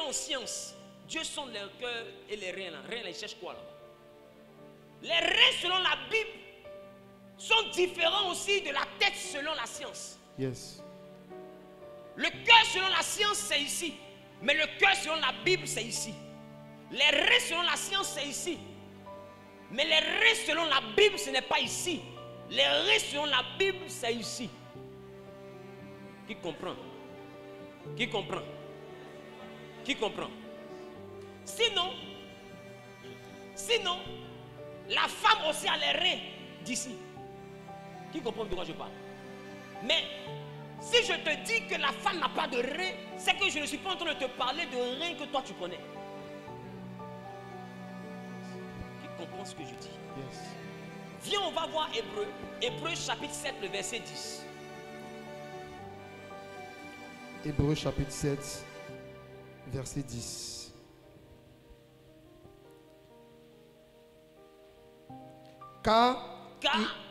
en science, Dieu sonde les cœurs et les reins là. Reins là, ils cherchent quoi là? Les reins selon la Bible sont différents aussi de la tête selon la science. Yes. Le cœur selon la science c'est ici. Mais le cœur selon la Bible c'est ici. Les reins selon la science c'est ici. Mais les reins selon la Bible ce n'est pas ici. Les reins selon la Bible c'est ici. Qui comprend? Qui comprend? Qui comprend? Sinon, la femme aussi a les reins d'ici. Qui comprend de quoi je parle? Mais si je te dis que la femme n'a pas de reins, c'est que je ne suis pas en train de te parler de reins que toi tu connais. Qui comprend ce que je dis? Yes. Viens, on va voir Hébreu. Hébreu chapitre 7, le verset 10. Hébreu chapitre 7, verset 10. Car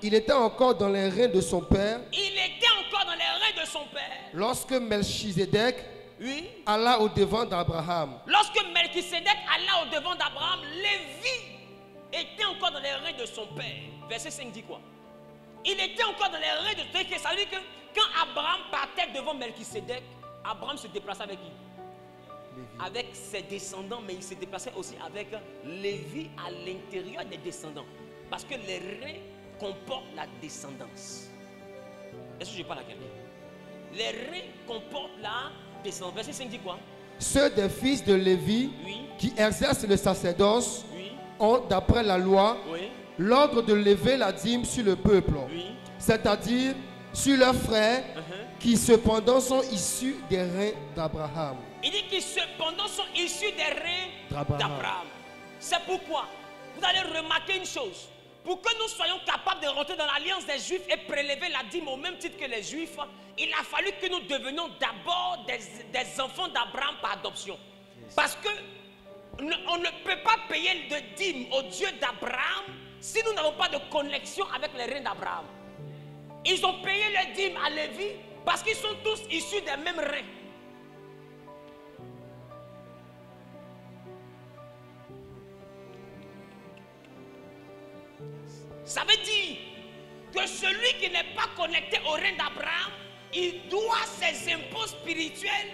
il était encore dans les reins de son père. Il était encore dans les reins de son père. Lorsque Melchizedek Oui. alla au devant d'Abraham. Lorsque Melchisedec alla au devant d'Abraham, Lévi était encore dans les reins de son père. Verset 5 dit quoi? Il était encore dans les reins de son père. Ça veut dire que quand Abraham partait devant Melchisedec, Abraham se déplaçait avec qui? Lévi. Avec ses descendants, mais il se déplaçait aussi avec Lévi à l'intérieur des descendants. Parce que les reins comportent la descendance. Est-ce que je parle à quelqu'un? Les reins comportent la descendance. Verset 5 dit quoi? Ceux des fils de Lévi Oui. qui exercent le sacerdoce Oui. ont, d'après la loi, Oui. l'ordre de lever la dîme sur le peuple, Oui. c'est-à-dire sur leurs frères qui cependant sont issus des reins d'Abraham. Il dit qu'ils cependant sont issus des reins D'Abraham. d'Abraham. C'est pourquoi vous allez remarquer une chose. Pour que nous soyons capables de rentrer dans l'alliance des Juifs et prélever la dîme au même titre que les Juifs, il a fallu que nous devenions d'abord des enfants d'Abraham par adoption. Parce que on ne peut pas payer de dîme au Dieu d'Abraham si nous n'avons pas de connexion avec les reins d'Abraham. Ils ont payé le dîme à Lévi parce qu'ils sont tous issus des mêmes reins. Ça veut dire que celui qui n'est pas connecté au rein d'Abraham, il doit ses impôts spirituels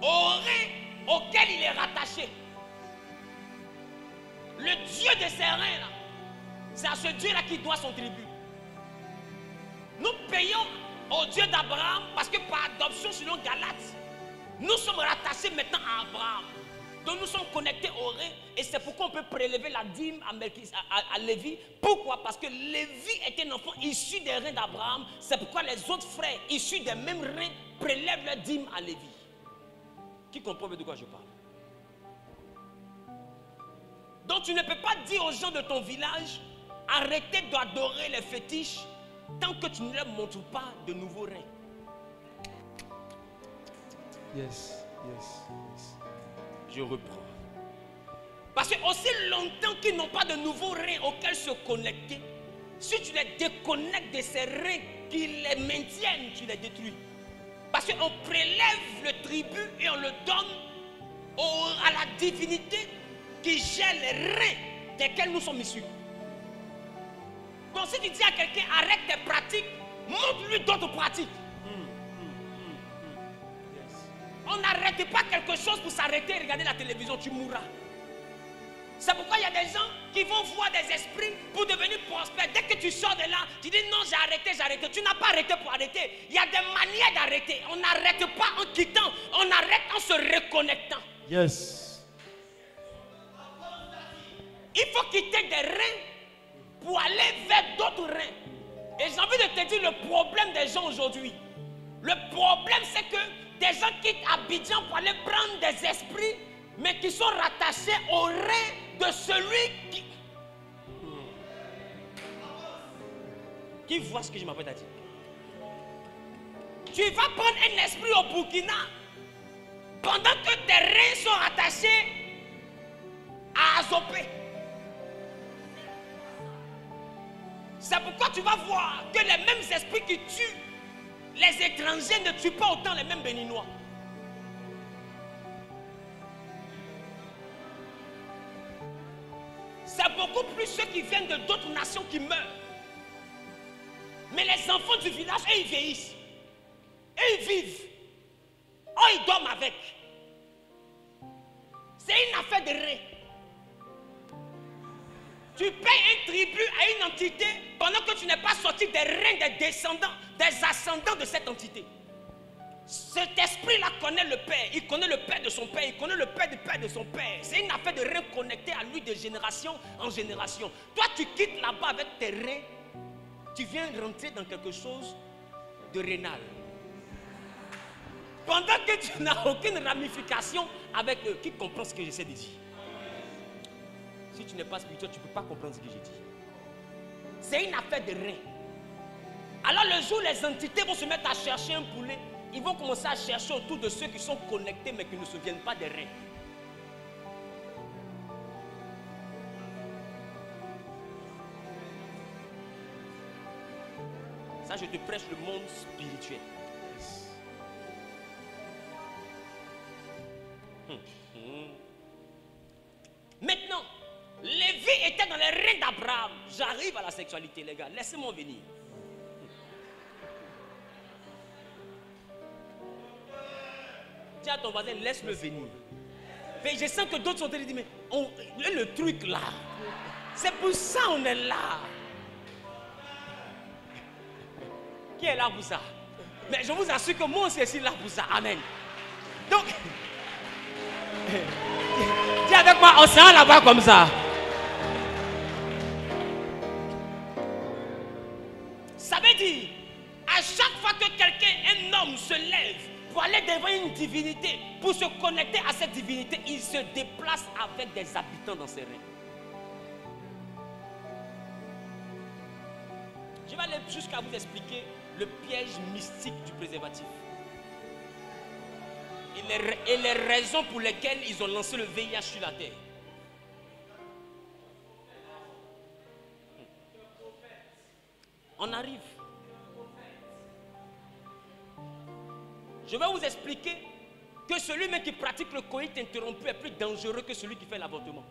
au rein auquel il est rattaché. Le Dieu de ces reins là, c'est à ce Dieu-là qui doit son tribut. Nous payons au Dieu d'Abraham parce que par adoption selon Galates, nous sommes rattachés maintenant à Abraham. Donc nous sommes connectés au rein et c'est pourquoi on peut prélever la dîme à Lévi. Pourquoi? Parce que Lévi était un enfant issu des reins d'Abraham. C'est pourquoi les autres frères issus des mêmes reins prélèvent la dîme à Lévi. Qui comprend de quoi je parle? Donc tu ne peux pas dire aux gens de ton village, arrêtez d'adorer les fétiches tant que tu ne leur montres pas de nouveaux reins. Yes, yes, yes. Je reprends. Parce que aussi longtemps qu'ils n'ont pas de nouveaux reins auxquels se connecter, si tu les déconnectes de ces reins qui les maintiennent, tu les détruis. Parce qu'on prélève le tribut et on le donne à la divinité qui gère les reins desquels nous sommes issus. Donc si tu dis à quelqu'un arrête tes pratiques, montre-lui d'autres pratiques. On n'arrête pas quelque chose pour s'arrêter et regarder la télévision, tu mourras. C'est pourquoi il y a des gens qui vont voir des esprits pour devenir prospères. Dès que tu sors de là, tu dis non, j'ai arrêté. Tu n'as pas arrêté pour arrêter. Il y a des manières d'arrêter. On n'arrête pas en quittant, on arrête en se reconnectant. Yes. Il faut quitter des reins pour aller vers d'autres reins. Et j'ai envie de te dire le problème des gens aujourd'hui. Le problème c'est que des gens quittent Abidjan pour aller prendre des esprits, mais qui sont rattachés au rein de celui qui voit ce que je m'apprête à dire. Tu vas prendre un esprit au Burkina pendant que tes reins sont rattachés à Azopé. C'est pourquoi tu vas voir que les mêmes esprits qui tuent les étrangers ne tuent pas autant les mêmes Béninois. C'est beaucoup plus ceux qui viennent de d'autres nations qui meurent. Mais les enfants du village, eux, ils vieillissent. Et ils vivent. Oh, ils dorment avec. C'est une affaire de rein. Tu payes un tribut à une entité pendant que tu n'es pas sorti des reins des descendants, des ascendants de cette entité. Cet esprit-là connaît le Père. Il connaît le Père de son Père. Il connaît le Père de son Père. C'est une affaire de reins connectés à lui de génération en génération. Toi, tu quittes là-bas avec tes reins. Tu viens rentrer dans quelque chose de rénal. Pendant que tu n'as aucune ramification avec eux. Qui comprend ce que j'essaie de dire? Si tu n'es pas spirituel, tu ne peux pas comprendre ce que j'ai dit. C'est une affaire de reins. Alors le jour où les entités vont se mettre à chercher un poulet, ils vont commencer à chercher autour de ceux qui sont connectés mais qui ne se souviennent pas des reins. Ça, je te prêche le monde spirituel. Maintenant, Lévi était dans les reins d'Abraham. J'arrive à la sexualité, les gars. Laissez-moi venir. Dis à ton voisin, laisse-le venir. Mais je sens que d'autres sont en train de dire, mais le truc là, c'est pour ça on est là. Qui est là pour ça? Mais je vous assure que moi aussi je suis là pour ça. Amen. Donc, dis avec moi, on s'en va là-bas comme ça. Ça veut dire, à chaque fois que quelqu'un, un homme se lève pour aller devant une divinité, pour se connecter à cette divinité, il se déplace avec des habitants dans ses reins. Je vais aller jusqu'à vous expliquer le piège mystique du préservatif. Et les raisons pour lesquelles ils ont lancé le VIH sur la terre. On arrive. Je vais vous expliquer que celui même qui pratique le coït interrompu est plus dangereux que celui qui fait l'avortement.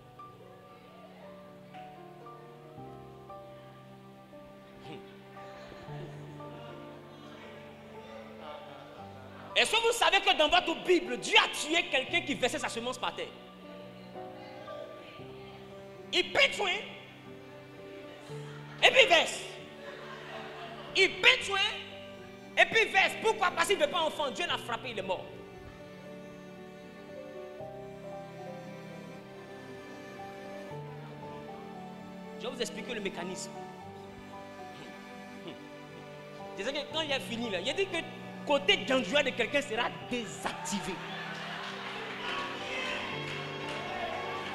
Est-ce que vous savez que dans votre Bible, Dieu a tué quelqu'un qui versait sa semence par terre? Il peut tuer et puis verse. Il peut tuer et puis verse. Pourquoi? Parce qu'il ne veut pas enfant. Dieu l'a frappé, il est mort. Je vais vous expliquer le mécanisme. Je sais que quand il a fini là, il a dit que côté d'endroit de quelqu'un sera désactivé.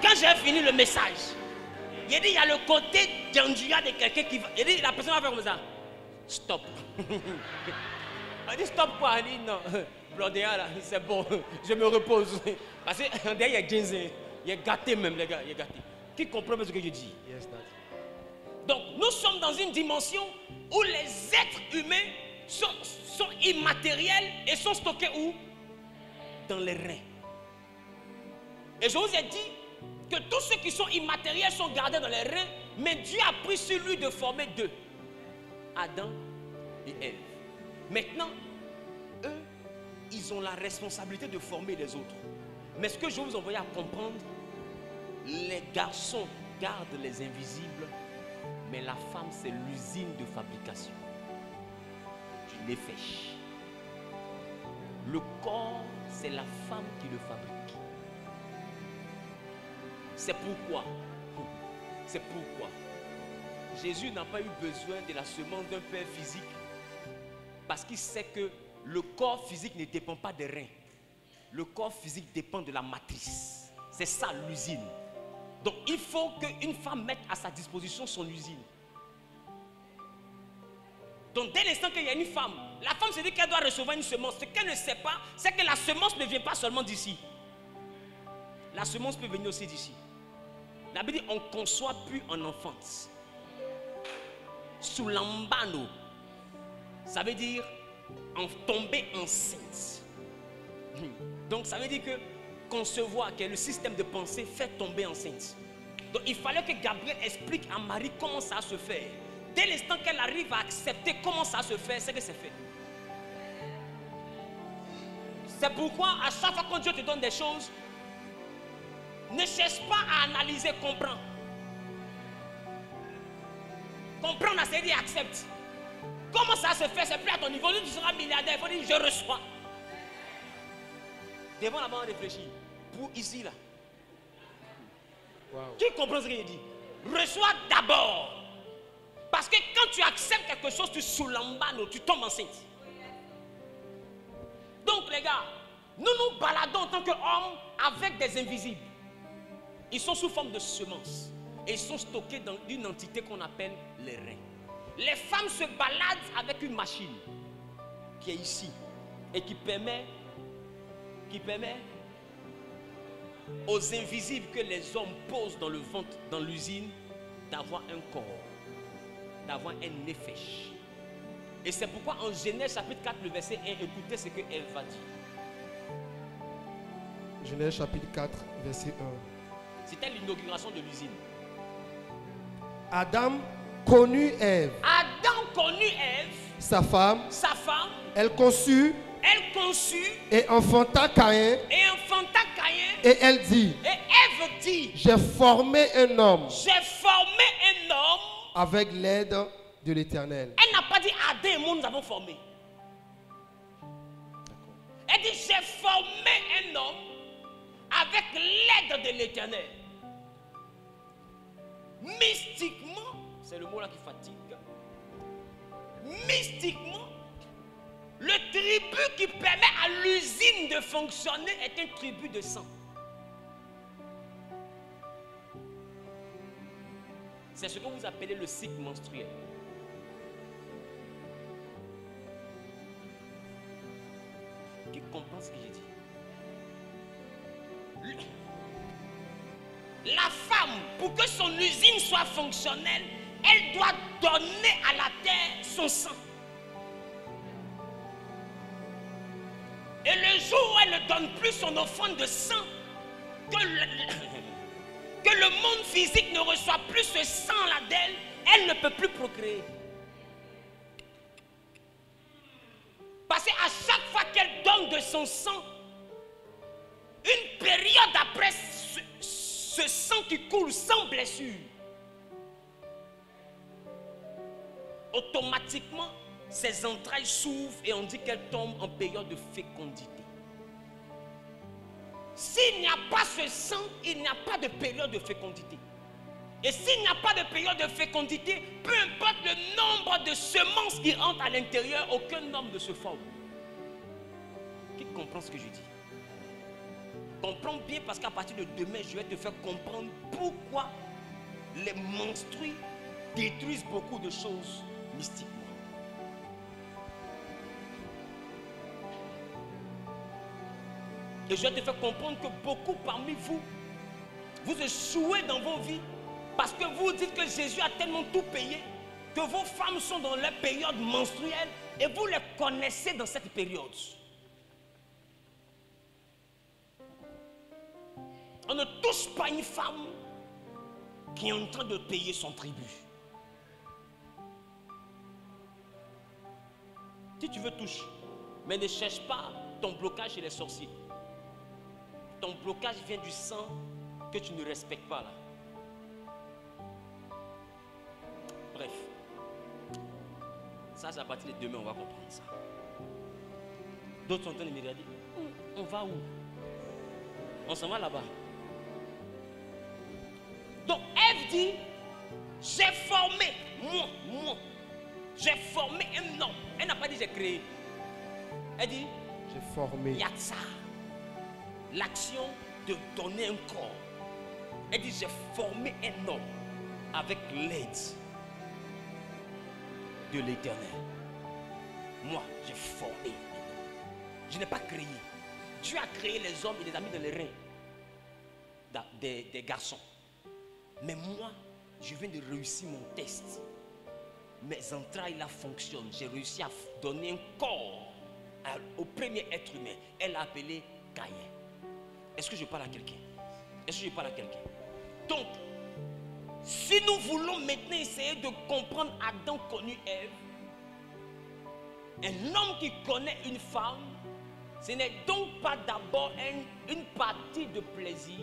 Quand j'ai fini le message, il a dit il y a le côté d'endroit de quelqu'un qui va. Il a dit la personne va faire comme ça. Stop. Il dit stop quoi? Il dit non. Blondéa là, c'est bon. Je me repose. Parce que derrière il y a jeans. Il est gâté même les gars. Il est gâté. Qui comprend ce que je dis? Yes, donc nous sommes dans une dimension où les êtres humains sont immatériels et sont stockés où? Dans les reins. Et je vous ai dit que tous ceux qui sont immatériels sont gardés dans les reins, mais Dieu a pris sur lui de former deux, Adam et Ève. Maintenant, eux, ils ont la responsabilité de former les autres. Mais ce que je vous envoie à comprendre, les garçons gardent les invisibles, mais la femme, c'est l'usine de fabrication. Tu les fais. Le corps, c'est la femme qui le fabrique. C'est pourquoi Jésus n'a pas eu besoin de la semence d'un père physique, parce qu'il sait que le corps physique ne dépend pas des reins. Le corps physique dépend de la matrice. C'est ça l'usine. Donc il faut qu'une femme mette à sa disposition son usine. Donc dès l'instant qu'il y a une femme, la femme se dit qu'elle doit recevoir une semence. Ce qu'elle ne sait pas, c'est que la semence ne vient pas seulement d'ici. La semence peut venir aussi d'ici. La Bible dit on ne conçoit plus en enfance. Sous l'ambano. Ça veut dire tomber enceinte. Donc ça veut dire que concevoir, que le système de pensée fait tomber enceinte. Donc il fallait que Gabriel explique à Marie comment ça se fait. Dès l'instant qu'elle arrive à accepter comment ça se fait, c'est que c'est fait. C'est pourquoi à chaque fois que Dieu te donne des choses, ne cherche pas à analyser, comprends. Comprends, c'est dire accepte. Comment ça se fait, c'est plus à ton niveau. Tu seras milliardaire, il faut dire je reçois. Devant la banque réfléchir. Pour ici là. Wow. Qui comprend ce qu'il dit? Reçois d'abord. Parce que quand tu acceptes quelque chose, tu soulambano, tu tombes enceinte. Donc les gars, nous nous baladons en tant qu'hommes avec des invisibles. Ils sont sous forme de semences. Et ils sont stockés dans une entité qu'on appelle les reins. Les femmes se baladent avec une machine qui est ici et qui permet aux invisibles que les hommes posent dans le ventre, dans l'usine, d'avoir un corps, d'avoir un nefesh. Et c'est pourquoi en Genèse chapitre 4, le verset 1, écoutez ce qu'elle va dire. Genèse chapitre 4, verset 1. C'était l'inauguration de l'usine. Adam connut Ève. Adam connut Ève, sa femme. Elle conçut. Et enfanta Caïn. Et elle dit. J'ai formé un homme. Avec l'aide de l'Éternel. Elle n'a pas dit Adam et moi nous avons formé. Elle dit j'ai formé un homme avec l'aide de l'Éternel. Mystiquement, c'est le mot là qui fatigue. Mystiquement, le tribut qui permet à l'usine de fonctionner est un tribut de sang. C'est ce que vous appelez le cycle menstruel. Qui comprend ce que j'ai dit? La femme, pour que son usine soit fonctionnelle, elle doit donner à la terre son sang. Et le jour où elle ne donne plus son offrande de sang, que le monde physique ne reçoit plus ce sang-là d'elle, elle ne peut plus procréer. Parce qu'à chaque fois qu'elle donne de son sang, une période après ce sang qui coule sans blessure, automatiquement, ses entrailles s'ouvrent et on dit qu'elle tombe en période de fécondité. S'il n'y a pas ce sang, il n'y a pas de période de fécondité. Et s'il n'y a pas de période de fécondité, peu importe le nombre de semences qui entrent à l'intérieur, aucun homme ne se forme. Qui comprend ce que je dis? Comprends bien, parce qu'à partir de demain, je vais te faire comprendre pourquoi les menstrues détruisent beaucoup de choses mystiquement. Et je vais te faire comprendre que beaucoup parmi vous, vous échouez dans vos vies parce que vous dites que Jésus a tellement tout payé que vos femmes sont dans leur période menstruelle et vous les connaissez dans cette période. On ne touche pas une femme qui est en train de payer son tribut. Si tu veux, touche. Mais ne cherche pas ton blocage chez les sorciers. Ton blocage vient du sang que tu ne respectes pas là. Bref. Ça, c'est à partir de demain, on va comprendre ça. D'autres sont en train de me regarder. On va où? On s'en va là-bas. Donc, Ève dit, j'ai formé, moi, j'ai formé un homme. Elle n'a pas dit j'ai créé. Elle dit, j'ai formé. Yatsa. L'action de donner un corps. Elle dit, j'ai formé un homme avec l'aide de l'Éternel. Moi, j'ai formé. Je n'ai pas créé. Dieu a créé les hommes et les a mis dans les reins des garçons. Mais moi, je viens de réussir mon test. mes entrailles là fonctionnent. J'ai réussi à donner un corps au premier être humain. Elle l'a appelé Caïn. Est-ce que je parle à quelqu'un? Est-ce que je parle à quelqu'un? Donc, si nous voulons maintenant essayer de comprendre Adam connu Ève, un homme qui connaît une femme, ce n'est donc pas d'abord une partie de plaisir,